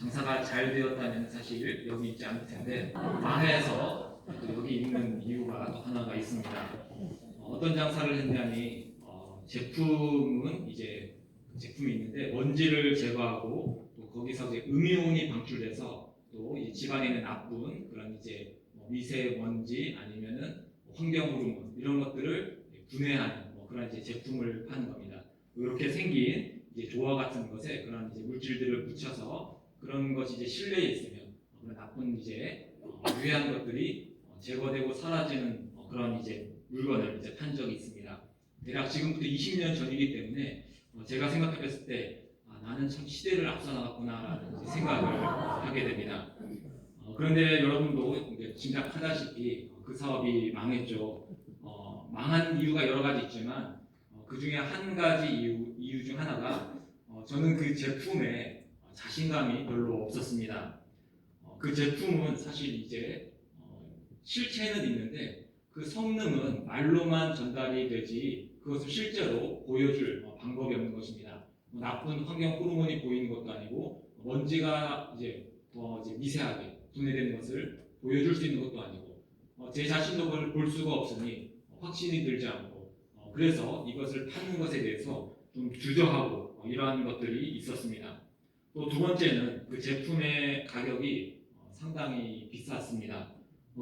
장사가 잘 되었다면 사실 여기 있지 않을 텐데 망해서 또 여기 있는 이유가 또 하나가 있습니다. 어떤 장사를 했냐니 제품은 이제 제품이 있는데 먼지를 제거하고 또 거기서 이제 음이온이 방출돼서 또 이 집안에 있는 나쁜 그런 이제 미세먼지 아니면은 환경 호르몬 이런 것들을 분해하는 그런 이제 제품을 파는 겁니다. 이렇게 생긴 이제 조화 같은 것에 그런 이제 물질들을 묻혀서 그런 것이 이제 실내에 있으면 그런 나쁜 이제 유해한 것들이 제거되고 사라지는 그런 이제 물건을 이제 판 적이 있습니다. 대략 지금부터 20년 전이기 때문에 제가 생각해봤을 때 나는 참 시대를 앞서 나갔구나라는 생각을 하게 됩니다. 그런데 여러분도 이제 짐작하다시피 그 사업이 망했죠. 망한 이유가 여러 가지 있지만 그 중에 한 가지 이유 중 하나가 저는 그 제품에 자신감이 별로 없었습니다. 그 제품은 사실 이제 실체는 있는데 그 성능은 말로만 전달이 되지 그것을 실제로 보여줄 방법이 없는 것입니다. 나쁜 환경 호르몬이 보이는 것도 아니고 먼지가 이제 더 이제 미세하게 분해되는 것을 보여줄 수 있는 것도 아니고 제 자신도 그걸 볼 수가 없으니 확신이 들지 않고 그래서 이것을 파는 것에 대해서 좀 주저하고 이러한 것들이 있었습니다. 또 두 번째는 그 제품의 가격이 상당히 비쌌습니다.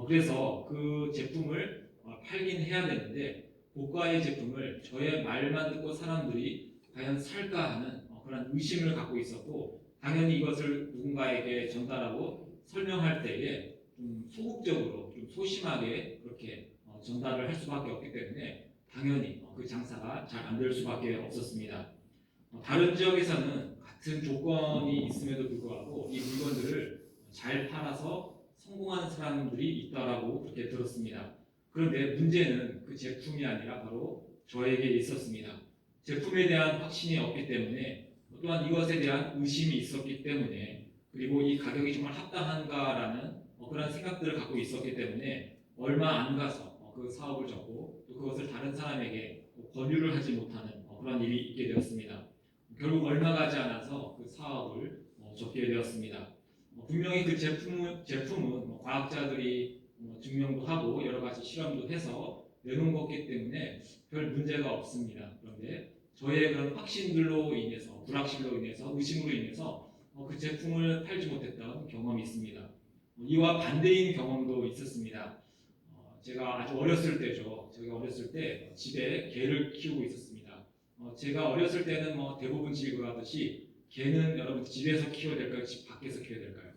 그래서 그 제품을 팔긴 해야 되는데 고가의 제품을 저의 말만 듣고 사람들이 과연 살까 하는 그런 의심을 갖고 있었고 당연히 이것을 누군가에게 전달하고 설명할 때에 좀 소극적으로 좀 소심하게 그렇게 전달을 할 수밖에 없기 때문에 당연히 그 장사가 잘 안 될 수밖에 없었습니다. 다른 지역에서는 같은 조건이 있음에도 불구하고 이 물건들을 잘 팔아서 성공하는 사람들이 있다라고 그렇게 들었습니다. 그런데 문제는 그 제품이 아니라 바로 저에게 있었습니다. 제품에 대한 확신이 없기 때문에 또한 이것에 대한 의심이 있었기 때문에 그리고 이 가격이 정말 합당한가라는 그런 생각들을 갖고 있었기 때문에 얼마 안 가서 그 사업을 접고 또 그것을 다른 사람에게 권유를 하지 못하는 그런 일이 있게 되었습니다. 결국 얼마 가지 않아서 그 사업을 접게 되었습니다. 분명히 그 제품은 과학자들이 증명도 하고 여러 가지 실험도 해서 내놓은 거기 때문에 별 문제가 없습니다. 그런데 저의 그런 확신들로 인해서 불확실로 인해서 의심으로 인해서 그 제품을 팔지 못했던 경험이 있습니다. 이와 반대인 경험도 있었습니다. 제가 아주 어렸을 때죠. 제가 어렸을 때 집에 개를 키우고 있었습니다. 제가 어렸을 때는 대부분 집이 그러듯이 개는 여러분 집에서 키워야 될까요? 집 밖에서 키워야 될까요?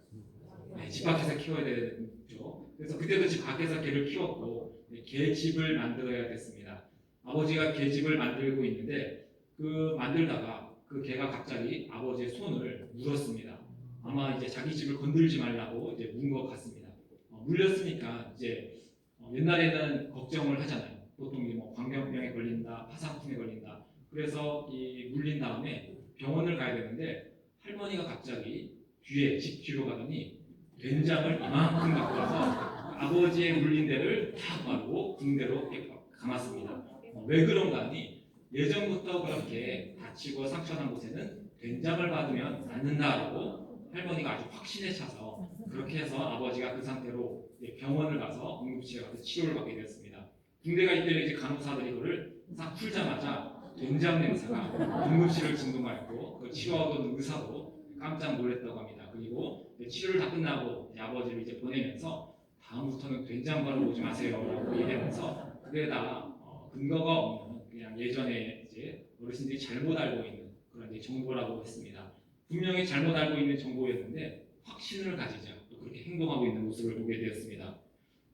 네, 집 밖에서 키워야 되죠. 그래서 그때도 집 밖에서 개를 키웠고 개집을 만들어야 됐습니다. 아버지가 개집을 만들고 있는데 그 만들다가 그 개가 갑자기 아버지의 손을 물었습니다. 아마 이제 자기 집을 건들지 말라고 이제 문 것 같습니다. 물렸으니까 이제 옛날에는 걱정을 하잖아요. 보통 광견병에 걸린다, 파상풍에 걸린다. 그래서 이 물린 다음에 병원을 가야 되는데 할머니가 갑자기 집 뒤로 가더니 된장을 이만큼 갖고 와서 아버지의 물린 데를 탁 바르고 붕대로 감았습니다. 왜 그런가 하니 예전부터 그렇게 다치고 상처난 곳에는 된장을 받으면 낫는다라고 할머니가 아주 확신에 차서 그렇게 해서 아버지가 그 상태로 병원을 가서 응급실에 가서 치료를 받게 되었습니다. 붕대가 있길래 이제 간호사들이 그걸 싹 풀자마자 된장 냄새가 응급실을 진동하였고 그 치료하던 의사도 깜짝 놀랐다고 합니다. 그리고 치료를 다 끝나고 아버지를 이제 보내면서 다음부터는 된장 바로 오지 마세요라고 얘기하면서 그게다 근거가 없는 그냥 예전에 이제 어르신들이 잘못 알고 있는 그런 이제 정보라고 했습니다. 분명히 잘못 알고 있는 정보였는데 확신을 가지자 또 그렇게 행동하고 있는 모습을 보게 되었습니다.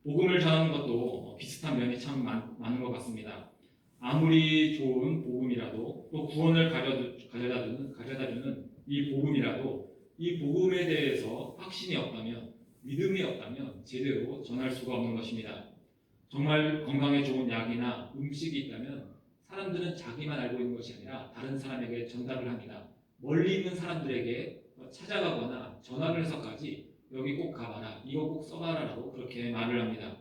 복음을 전하는 것도 비슷한 면이 참 많은 것 같습니다. 아무리 좋은 복음이라도 또 구원을 가져다 주는 이 복음이라도 이 복음에 대해서 확신이 없다면 믿음이 없다면 제대로 전할 수가 없는 것입니다. 정말 건강에 좋은 약이나 음식이 있다면 사람들은 자기만 알고 있는 것이 아니라 다른 사람에게 전달을 합니다. 멀리 있는 사람들에게 찾아가거나 전화를 해서까지 여기 꼭 가봐라, 이거 꼭 써봐라라고 그렇게 말을 합니다.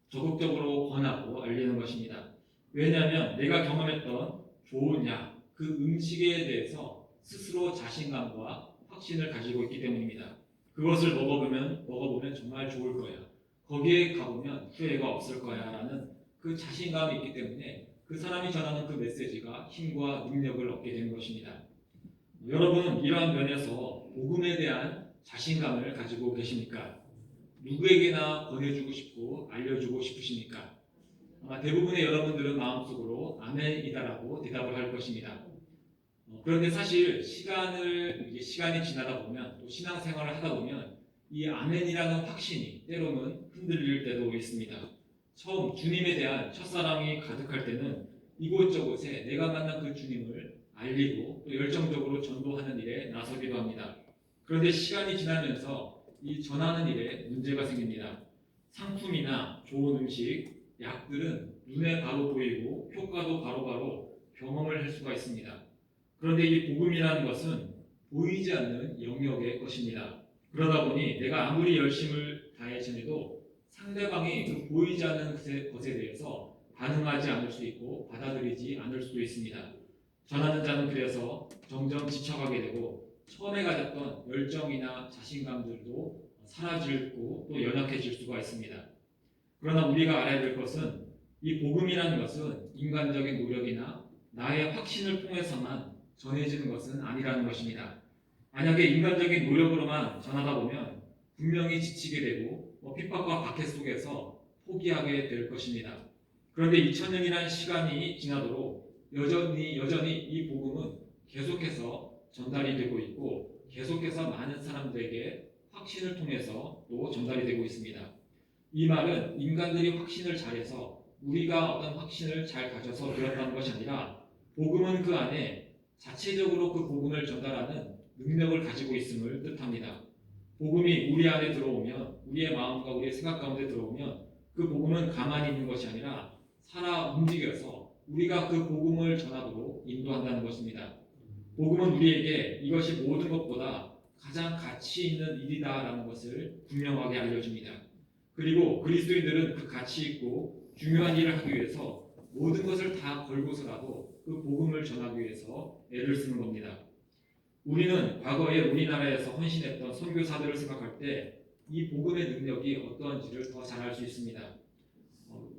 적극적으로 권하고 알리는 것입니다. 왜냐하면 내가 경험했던 좋은 약, 그 음식에 대해서 스스로 자신감과 확신을 가지고 있기 때문입니다. 그것을 먹어보면 정말 좋을 거야. 거기에 가보면 후회가 없을 거야라는 그 자신감이 있기 때문에 그 사람이 전하는 그 메시지가 힘과 능력을 얻게 되는 것입니다. 여러분은 이러한 면에서 복음에 대한 자신감을 가지고 계십니까? 누구에게나 권해주고 싶고 알려주고 싶으십니까? 아마 대부분의 여러분들은 마음속으로 아멘이다라고 대답을 할 것입니다. 그런데 사실 시간이 지나다 보면 또 신앙생활을 하다 보면 이 아멘이라는 확신이 때로는 흔들릴 때도 있습니다. 처음 주님에 대한 첫사랑이 가득할 때는 이곳저곳에 내가 만난 그 주님을 알리고 또 열정적으로 전도하는 일에 나서기도 합니다. 그런데 시간이 지나면서 이 전하는 일에 문제가 생깁니다. 상품이나 좋은 음식, 약들은 눈에 바로 보이고 효과도 바로바로 경험을 할 수가 있습니다. 그런데 이 복음이라는 것은 보이지 않는 영역의 것입니다. 그러다 보니 내가 아무리 열심을 다해 전해도 상대방이 그 보이지 않는 것에 대해서 반응하지 않을 수 있고 받아들이지 않을 수도 있습니다. 전하는 자는 그래서 점점 지쳐가게 되고 처음에 가졌던 열정이나 자신감들도 사라지고 또 연약해질 수가 있습니다. 그러나 우리가 알아야 될 것은 이 복음이라는 것은 인간적인 노력이나 나의 확신을 통해서만 전해지는 것은 아니라는 것입니다. 만약에 인간적인 노력으로만 전하다 보면 분명히 지치게 되고 핍박과 박해 속에서 포기하게 될 것입니다. 그런데 2000년이라는 시간이 지나도록 여전히 이 복음은 계속해서 전달이 되고 있고 계속해서 많은 사람들에게 확신을 통해서 또 전달이 되고 있습니다. 이 말은 인간들이 확신을 잘해서 우리가 어떤 확신을 잘 가져서 되었다는 것이 아니라 복음은 그 안에 자체적으로 그 복음을 전달하는 능력을 가지고 있음을 뜻합니다. 복음이 우리 안에 들어오면 우리의 마음과 우리의 생각 가운데 들어오면 그 복음은 가만히 있는 것이 아니라 살아 움직여서 우리가 그 복음을 전하도록 인도한다는 것입니다. 복음은 우리에게 이것이 모든 것보다 가장 가치 있는 일이다라는 것을 분명하게 알려줍니다. 그리고 그리스도인들은 그 가치 있고 중요한 일을 하기 위해서 모든 것을 다 걸고서라도 그 복음을 전하기 위해서 애를 쓰는 겁니다. 우리는 과거에 우리나라에서 헌신했던 선교사들을 생각할 때 이 복음의 능력이 어떠한지를 더 잘 알 수 있습니다.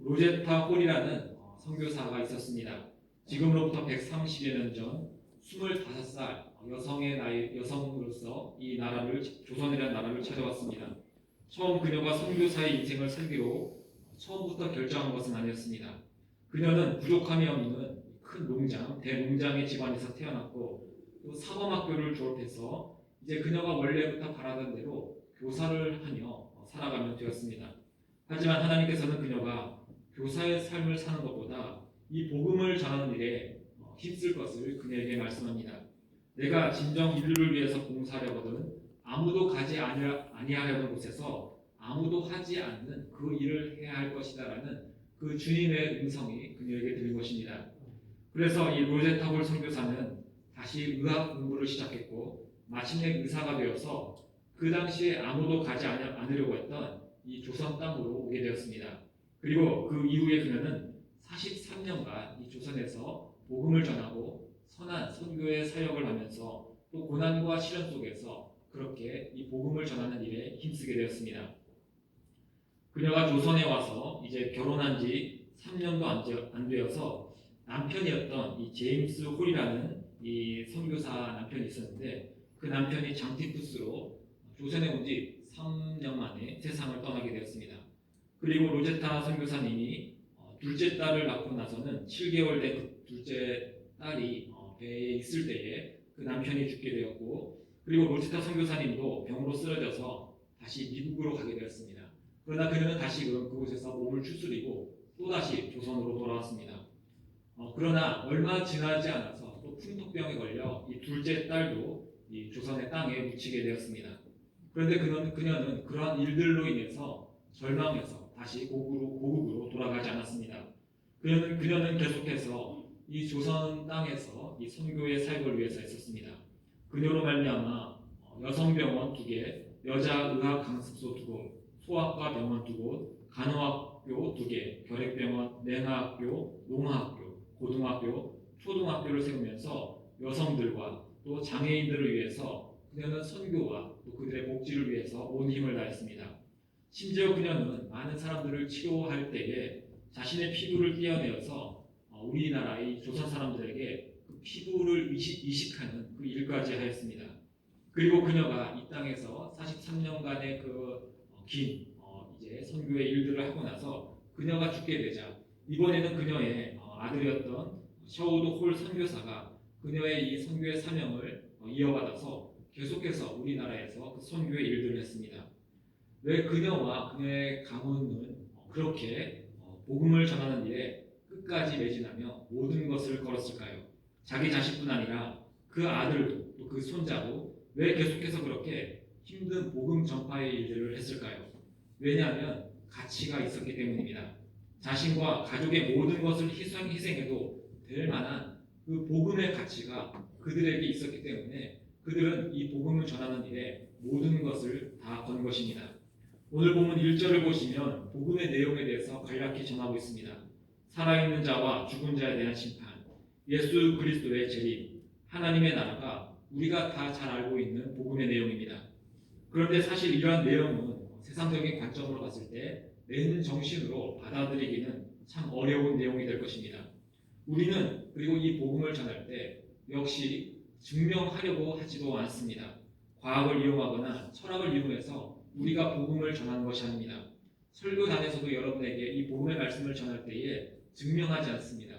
로제타 홀이라는 선교사가 있었습니다. 지금으로부터 130여 년 전 25살 여성으로서 이 나라를 조선이라는 나라를 찾아왔습니다. 처음 그녀가 선교사의 인생을 살기로 처음부터 결정한 것은 아니었습니다. 그녀는 부족함이 없는 큰 농장, 대농장의 집안에서 태어났고 또 사범학교를 졸업해서 이제 그녀가 원래부터 바라던 대로 교사를 하며 살아가면 되었습니다. 하지만 하나님께서는 그녀가 교사의 삶을 사는 것보다 이 복음을 전하는 일에 힘쓸 것을 그녀에게 말씀합니다. 내가 진정 인류를 위해서 봉사하려거든 아무도 가지 아니하려는 곳에서 아무도 하지 않는 그 일을 해야 할 것이다라는 그 주님의 음성이 그녀에게 들린 것입니다. 그래서 이 로제타 홀 선교사는 다시 의학 공부를 시작했고 마침내 의사가 되어서 그 당시에 아무도 가지 않으려고 했던 이 조선 땅으로 오게 되었습니다. 그리고 그 이후에 그녀는 43년간 이 조선에서 복음을 전하고 선한 선교의 사역을 하면서 또 고난과 시련 속에서 그렇게 이 복음을 전하는 일에 힘쓰게 되었습니다. 그녀가 조선에 와서 이제 결혼한 지 3년도 안 되어서 남편이었던 이 제임스 홀이라는 이 선교사 남편이 있었는데 그 남편이 장티푸스로 조선에 온 지 3년 만에 세상을 떠나게 되었습니다. 그리고 로제타 선교사님이 둘째 딸을 낳고 나서는 7개월 된 그 둘째 딸이 배에 있을 때에 그 남편이 죽게 되었고 그리고 로제타 선교사님도 병으로 쓰러져서 다시 미국으로 가게 되었습니다. 그러나 그녀는 다시금 그곳에서 몸을 추스리고 또다시 조선으로 돌아왔습니다. 그러나 얼마 지나지 않아서 또 풍토병에 걸려 이 둘째 딸도 이 조선의 땅에 묻히게 되었습니다. 그런데 그녀는 그러한 일들로 인해서 절망해서 다시 고국으로 돌아가지 않았습니다. 그녀는 계속해서 이 조선 땅에서 이 선교의 사역을 위해서 했었습니다. 그녀로 말미암아 여성병원 2개, 여자의학 강습소 2곳, 소아과 병원 2곳, 간호학교 2개, 결핵병원, 맹아학교, 농아학교, 고등학교, 초등학교를 세우면서 여성들과 또 장애인들을 위해서 그녀는 선교와 또 그들의 복지를 위해서 온 힘을 다했습니다. 심지어 그녀는 많은 사람들을 치료할 때에 자신의 피부를 떼어내어서 우리나라의 조선 사람들에게 그 피부를 이식하는 그 일까지 하였습니다. 그리고 그녀가 이 땅에서 43년간의 그 긴 이제 선교의 일들을 하고 나서 그녀가 죽게 되자 이번에는 그녀의 아들이었던 셔우드 홀 선교사가 그녀의 이 선교의 사명을 이어받아서 계속해서 우리나라에서 그 선교의 일들을 했습니다. 왜 그녀와 그녀의 가문은 그렇게 복음을 전하는 일에 끝까지 매진하며 모든 것을 걸었을까요? 자기 자식뿐 아니라 그 아들도 또 그 손자도 왜 계속해서 그렇게 힘든 복음 전파의 일들을 했을까요? 왜냐하면 가치가 있었기 때문입니다. 자신과 가족의 모든 것을 희생해도 될 만한 그 복음의 가치가 그들에게 있었기 때문에 그들은 이 복음을 전하는 일에 모든 것을 다 건 것입니다. 오늘 본문 1절을 보시면 복음의 내용에 대해서 간략히 전하고 있습니다. 살아있는 자와 죽은 자에 대한 심판, 예수 그리스도의 재림, 하나님의 나라가 우리가 다 잘 알고 있는 복음의 내용입니다. 그런데 사실 이러한 내용은 세상적인 관점으로 봤을 때 맨 정신으로 받아들이기는 참 어려운 내용이 될 것입니다. 우리는 그리고 이 복음을 전할 때 역시 증명하려고 하지도 않습니다. 과학을 이용하거나 철학을 이용해서 우리가 복음을 전하는 것이 아닙니다. 설교단에서도 여러분에게 이 복음의 말씀을 전할 때에 증명하지 않습니다.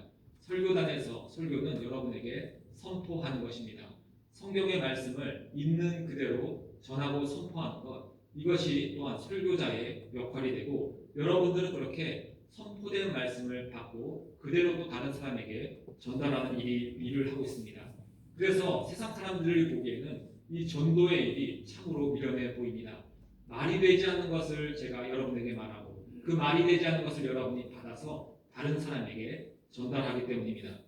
설교는 여러분에게 선포하는 것입니다. 성경의 말씀을 있는 그대로 전하고 선포하는 것, 이것이 또한 설교자의 역할이 되고 여러분들은 그렇게 선포된 말씀을 받고 그대로 또 다른 사람에게 전달하는 일을 하고 있습니다. 그래서 세상 사람들이 보기에는 이 전도의 일이 참으로 미련해 보입니다. 말이 되지 않는 것을 제가 여러분에게 말하고 그 말이 되지 않는 것을 여러분이 받아서 다른 사람에게 전달하기 때문입니다.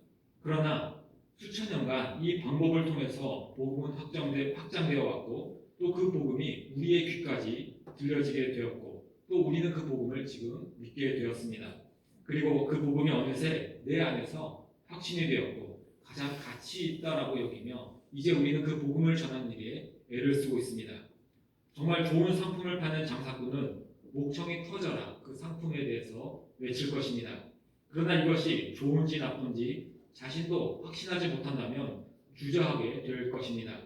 그러나 수천 년간 이 방법을 통해서 복음은 확장되어 왔고 또 그 복음이 우리의 귀까지 들려지게 되었고 또 우리는 그 복음을 지금 믿게 되었습니다. 그리고 그 복음이 어느새 내 안에서 확신이 되었고 가장 가치 있다라고 여기며 이제 우리는 그 복음을 전하는 일에 애를 쓰고 있습니다. 정말 좋은 상품을 파는 장사꾼은 목청이 터져라 그 상품에 대해서 외칠 것입니다. 그러나 이것이 좋은지 나쁜지 자신도 확신하지 못한다면 주저하게 될 것입니다.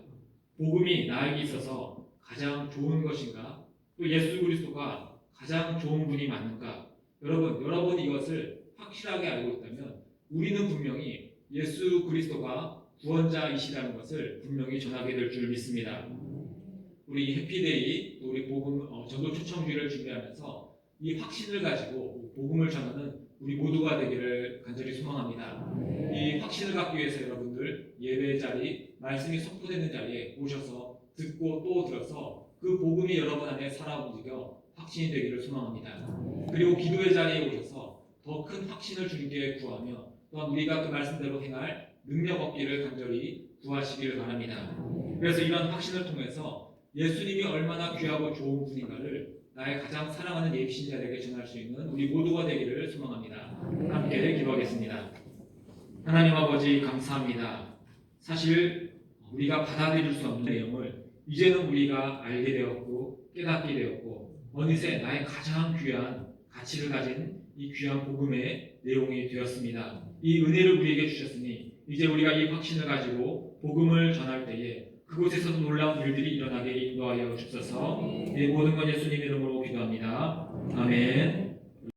복음이 나에게 있어서 가장 좋은 것인가? 또 예수 그리스도가 가장 좋은 분이 맞는가? 여러분 이것을 확실하게 알고 있다면 우리는 분명히 예수 그리스도가 구원자이시라는 것을 분명히 전하게 될 줄 믿습니다. 우리 해피데이, 또 우리 복음 전도 초청주의를 준비하면서 이 확신을 가지고 복음을 전하는 우리 모두가 되기를 간절히 소망합니다. 이 확신을 갖기 위해서 여러분들 예배 자리, 말씀이 선포되는 자리에 오셔서 듣고 또 들어서 그 복음이 여러분 안에 살아 움직여 확신이 되기를 소망합니다. 그리고 기도의 자리에 오셔서 더 큰 확신을 주님께 구하며 또한 우리가 그 말씀대로 행할 능력 얻기를 간절히 구하시길 바랍니다. 그래서 이런 확신을 통해서 예수님이 얼마나 귀하고 좋은 분인가를 나의 가장 사랑하는 예비신자들에게 전할 수 있는 우리 모두가 되기를 소망합니다. 함께 기도하겠습니다. 하나님 아버지 감사합니다. 사실 우리가 받아들일 수 없는 내용을 이제는 우리가 알게 되었고 깨닫게 되었고 어느새 나의 가장 귀한 가치를 가진 이 귀한 복음의 내용이 되었습니다. 이 은혜를 우리에게 주셨으니 이제 우리가 이 확신을 가지고 복음을 전할 때에 그곳에서도 놀라운 일들이 일어나게 인도하여 주옵소서. 이 모든 건 예수님 이름으로 기도합니다. 아멘.